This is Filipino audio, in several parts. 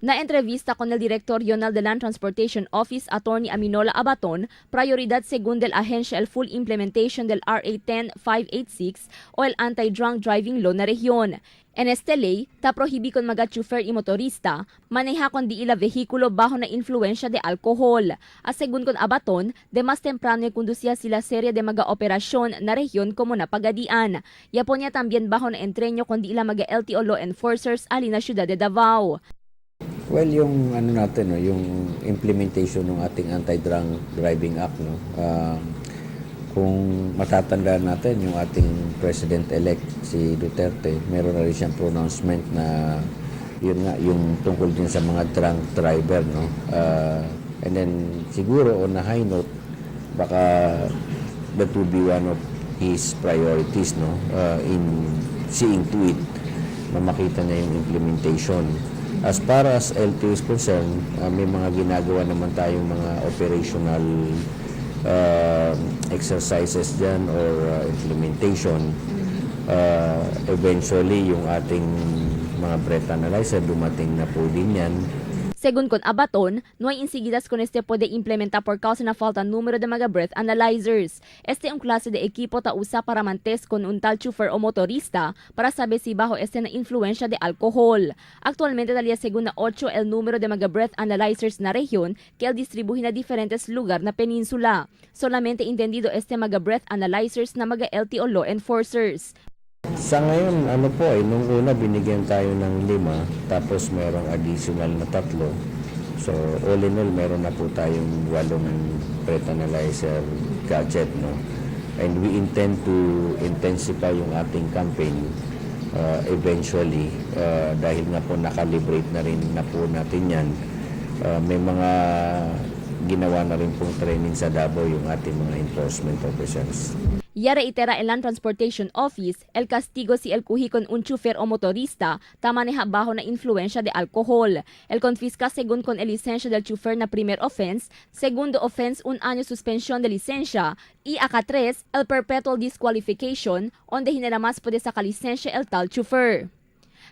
Na-entrevista con el Director Regional de Land Transportation Office, Attorney Aminola Abaton, prioridad según del ahensya el full implementation del RA 10586 o el Anti-Drunk Driving Law na rehiyon. En este ley, ta prohibi con mga chofer y motorista, maneja con di ila vehikulo bajo na influensya de alkohol. As según con Abaton, de mas temprano kondusya sila serie de mga operasyon na rehiyon como na pagadian. Yaponya tambien bajo na entreño con di ila mga LTO law enforcers ali na syudad de Davao. Well, yung ano natin, no, yung implementation ng ating Anti-Drunk Driving Act, no, kung matatandaan natin yung ating President-elect si Duterte, meron na rin siyang pronouncement na yun nga, yung tungkol din sa mga drunk driver, no. And then siguro on a high note, baka that would be one of his priorities, no, in seeing to it na makita niya yung implementation. As far as LTO is concerned, may mga ginagawa naman tayong mga operational exercises dyan or implementation. Eventually, yung ating mga breath analyzer, dumating na po din yan. Según con Abaton, no hay enseguidas con este puede implementar por causa na falta número de mga breath analyzers. Este un klase de equipo ta usa para mantes con un tal chofer o motorista para saber si bajo este na influensya de alcohol. Actualmente dalia según na 8 el número de mga breath analyzers na rehiyon que el distribuye na diferentes lugar na peninsula. Solamente entendido este mga breath analyzers na mga LTO law enforcers. Sa ngayon, ano po nung una binigyan tayo ng 5, tapos merong additional na 3. So, all in all, meron na po tayong 8 breath analyzer gadget, no? And we intend to intensify yung ating campaign eventually, dahil nga po nakalibrate na rin na po natin yan. May mga ginawa na rin pong training sa Davao yung ating mga enforcement officers. Ya reitera el Land Transportation Office el castigo si el cuhi con un chofer o motorista ta maneja bajo na influensya de alcohol. El confisca según con el lisensya del chofer na primer offense, segundo offense 1 año suspensión de lisensya y aka-3 el perpetual disqualification onde hinelamas puede sa lisensya el tal chofer.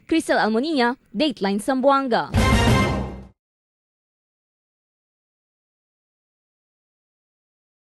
Crisel Almonía, Dateline Zamboanga.